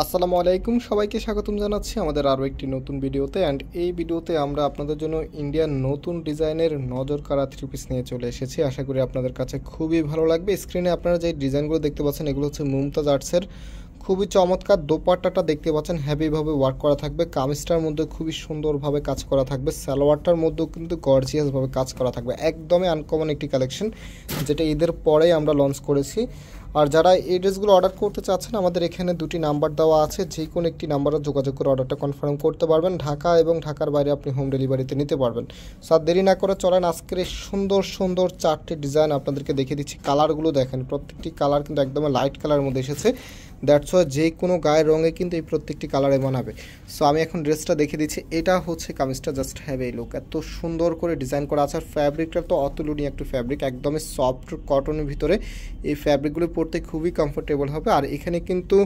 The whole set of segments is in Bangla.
আসসালামু আলাইকুম, সবাইকে স্বাগতম জানাচ্ছি আমাদের আরও একটি নতুন ভিডিওতে। অ্যান্ড এই ভিডিওতে আমরা আপনাদের জন্য ইন্ডিয়ান নতুন ডিজাইনের নজর কাড়া থ্রি পিস নিয়ে চলে এসেছি। আশা করি আপনাদের কাছে খুবই ভালো লাগবে। স্ক্রিনে আপনারা যে ডিজাইনগুলো দেখতে পাচ্ছেন এগুলো হচ্ছে মুমতাজ আর্টসের খুবই চমৎকার। দোপাট্টাটা দেখতে পাচ্ছেন হেভিভাবে ওয়ার্ক করা থাকবে, কামিজটার মধ্যে খুবই সুন্দরভাবে কাজ করা থাকবে, সালোয়ারটার মধ্যেও কিন্তু গর্জিয়াসভাবে কাজ করা থাকবে। একদমই আনকমন একটি কালেকশন যেটা ঈদের পরেই আমরা লঞ্চ করেছি। আর যারা এই ড্রেসগুলো অর্ডার করতে চাচ্ছেন আমাদের এখানে দুটি নাম্বার দেওয়া আছে, যে কোনো একটি নাম্বারে যোগাযোগ করে অর্ডারটা কনফার্ম করতে পারবেন। ঢাকা এবং ঢাকার বাইরে আপনি হোম ডেলিভারিতে নিতে পারবেন। সো আর দেরি না করে চলেন আজকের এই সুন্দর সুন্দর চারটি ডিজাইন আপনাদেরকে দেখিয়ে দিচ্ছি। কালারগুলো দেখেন, প্রত্যেকটি কালার কিন্তু একদম লাইট কালারের মধ্যে এসেছে। দ্যাটস ওয়াই যে কোনো গায়ের রঙে কিন্তু এই প্রত্যেকটি কালারে মানাবে। সো আমি এখন ড্রেসটা দেখিয়ে দিচ্ছি। এটা হচ্ছে কামিজটা, জাস্ট হ্যাভ এই লুক। এত সুন্দর করে ডিজাইন করা আছে। আর ফ্যাব্রিকটা তো অতুলনীয় একটু ফ্যাব্রিক, একদমই সফট কটনের ভিতরে। এই ফ্যাব্রিকগুলো পরতে খুবই কমফোর্টেবল হবে। আর এখানে কিন্তু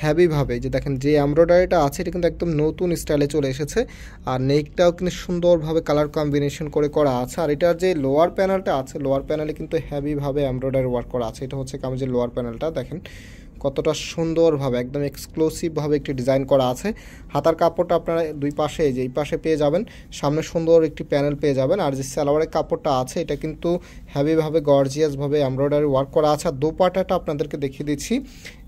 হ্যাভিভাবে যে দেখেন যে এমব্রয়ডারিটা আছে এটা কিন্তু একদম নতুন স্টাইলে চলে এসেছে। আর নেকটাও কিন্তু সুন্দরভাবে কালার কম্বিনেশন করে করা আছে। আর এটার যে লোয়ার প্যানেলটা আছে, লোয়ার প্যানেলে কিন্তু হ্যাভিভাবে এমব্রয়ডারি ওয়ার্ক করা আছে। এটা হচ্ছে কামিজের লোয়ার প্যানেলটা, দেখেন কতটা সুন্দরভাবে একদম এক্সক্লুসিভভাবে একটি ডিজাইন করা আছে। হাতার কাপড়টা আপনারা দুই পাশে, যে এই পাশে পেয়ে যাবেন, সামনে সুন্দর একটি প্যানেল পেয়ে যাবেন। আর যে সালোয়ারের কাপড়টা আছে এটা কিন্তু হেভিভাবে গর্জিয়াসভাবে এমব্রয়ডারি ওয়ার্ক করা আছে। আর দোপাট্টাটা আপনাদেরকে দেখিয়ে দিচ্ছি।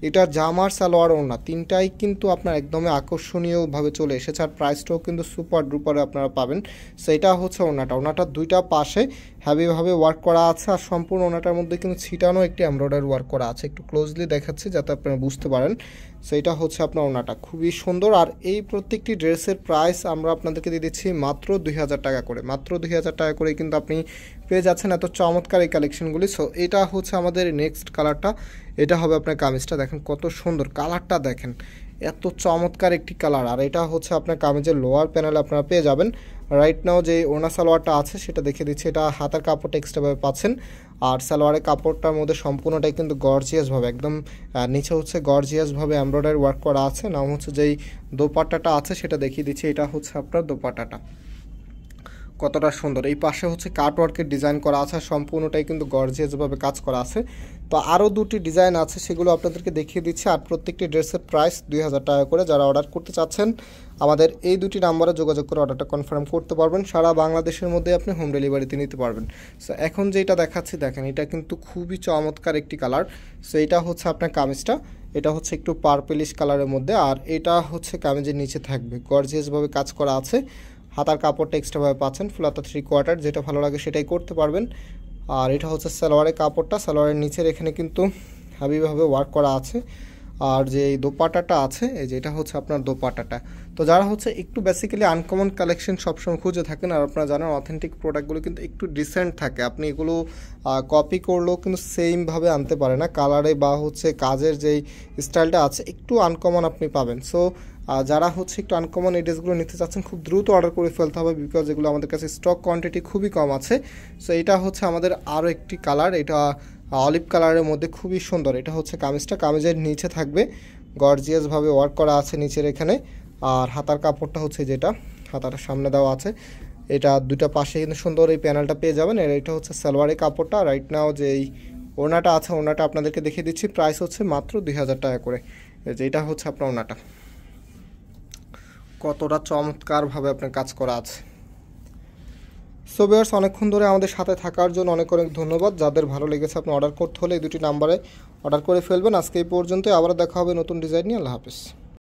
এটা জামার, সালোয়ার, ওড়না তিনটাই কিন্তু আপনার একদমই আকর্ষণীয়ভাবে চলে এসেছে। আর প্রাইসটাও কিন্তু সুপার ডুপারে আপনারা পাবেন। সো এটা হচ্ছে ওড়নাটার দুইটা পাশে হ্যাভিভাবে ওয়ার্ক করা আছে। আর সম্পূর্ণ ওড়নাটার মধ্যে কিন্তু ছিটানো একটি এমব্রয়ডারি ওয়ার্ক করা আছে। একটু ক্লোজলি দেখাচ্ছি যাতে আপনারা বুঝতে পারেন। সো এটা হচ্ছে আপনার ওড়নাটা, খুবই সুন্দর। আর এই প্রত্যেকটি ড্রেসের প্রাইস আমরা আপনাদেরকে দিয়ে দিচ্ছি মাত্র 2000 টাকা করে। মাত্র 2000 টাকা করে কিন্তু আপনি পেয়ে যাচ্ছেন এত চমৎকার এই কালেকশনগুলি। সো এটা হচ্ছে আমাদের নেক্সট কালারটা, এটা হবে আপনার কামিজটা। দেখেন কত সুন্দর কালারটা, দেখেন এত চমৎকার একটি কালার। আর এটা হচ্ছে আপনার কামিজের লোয়ার প্যানেল আপনারা পেয়ে যাবেন। রাইট নাও যে ওড়না সালোয়ারটা আছে সেটা দেখে দিচ্ছি। এটা হাতার কাপড়টা এক্সট্রাভাবে পাচ্ছেন। আর সালোয়ারের কাপড়টার মধ্যে সম্পূর্ণটাই কিন্তু গর্জিয়াসভাবে একদম নিচে হচ্ছে গর্জিয়াসভাবে এমব্রয়ডারি ওয়ার্ক করা আছে। নাম হচ্ছে যেই দোপাট্টাটা আছে সেটা দেখিয়ে দিচ্ছি। এটা হচ্ছে আপনার দোপাট্টাটা, কতটা সুন্দর। এই পাশে হচ্ছে কাটওয়ার্কের ডিজাইন করা আছে, সম্পূর্ণটাই কিন্তু গর্জিয়াসভাবে কাজ করা আছে। তো আরও দুটি ডিজাইন আছে, সেগুলো আপনাদেরকে দেখিয়ে দিচ্ছি। আর প্রত্যেকটি ড্রেসের প্রাইস 2000 টাকা করে। যারা অর্ডার করতে চাচ্ছেন আমাদের এই দুটি নাম্বারে যোগাযোগ করে অর্ডারটা কনফার্ম করতে পারবেন। সারা বাংলাদেশের মধ্যে আপনি হোম ডেলিভারিতে নিতে পারবেন। সো এখন যেটা দেখাচ্ছি দেখেন, এটা কিন্তু খুবই চমৎকার একটি কালার। সো এটা হচ্ছে আপনার কামিজটা, এটা হচ্ছে একটু পার্পেলিশ কালারের মধ্যে। আর এটা হচ্ছে কামিজের নিচে থাকবে, গর্জিয়াসভাবে কাজ করা আছে। হাতার কাপড়টা এক্সট্রাভাবে পাচ্ছেন, ফুল হাতা 3/4, যেটা ভালো লাগে সেটাই করতে পারবেন। আর এটা হচ্ছে সালোয়ারের কাপড়টা, সালোয়ারের নিচের এখানে কিন্তু হেভিভাবে ওয়ার্ক করা আছে। আর যে এই দোপাট্টাটা আছে, এই যে এটা হচ্ছে আপনার দোপাট্টাটা। তো যারা হচ্ছে একটু বেসিক্যালি আনকমন কালেকশন সবসময় খুঁজে থাকেন, আর আপনারা জানেন অথেন্টিক প্রোডাক্টগুলো কিন্তু একটু ডিসেন্ট থাকে, আপনি এগুলো কপি করলেও কিন্তু সেমভাবে আনতে পারে না। কালারে বা হচ্ছে কাজের যেই স্টাইলটা আছে একটু আনকমন আপনি পাবেন। সো যারা হচ্ছে একটু আনকমন এই ড্রেসগুলো নিতে চাচ্ছেন খুব দ্রুত অর্ডার করে ফেলতে হবে, বিকজ এগুলো আমাদের কাছে স্টক কোয়ান্টিটি খুবই কম আছে। সো এটা হচ্ছে আমাদের আরও একটি কালার, এটা অলিভ কালারের মধ্যে খুবই সুন্দর। এটা হচ্ছে কামিজটা, কামিজের নিচে থাকবে গর্জিয়াসভাবে ওয়ার্ক করা আছে নিচের এখানে। আর হাতার কাপড়টা হচ্ছে যেটা হাতাটা সামনে দেওয়া আছে, এটা দুইটা পাশে কিন্তু সুন্দর এই প্যানেলটা পেয়ে যাবেন। আর এটা হচ্ছে সালোয়ারের কাপড়টা। রাইট নাও যে এই ওড়নাটা আছে, ওড়নাটা আপনাদেরকে দেখিয়ে দিচ্ছি। প্রাইস হচ্ছে মাত্র 2000 টাকা করে। যে এটা হচ্ছে আপনার ওড়নাটা, কতটা চমৎকারভাবে আপনার কাজ করা আছে। সো ভিউয়ার্স, অনেকক্ষণ ধরে আমাদের সাথে থাকার জন্য অনেক অনেক ধন্যবাদ। যাদের ভালো লেগেছে আপনি অর্ডার করতে হলে এই দুটি নাম্বারে অর্ডার করে ফেলবেন। আজকে এই পর্যন্ত, আবার দেখা হবে নতুন ডিজাইন নিয়ে। আল্লাহ হাফেজ।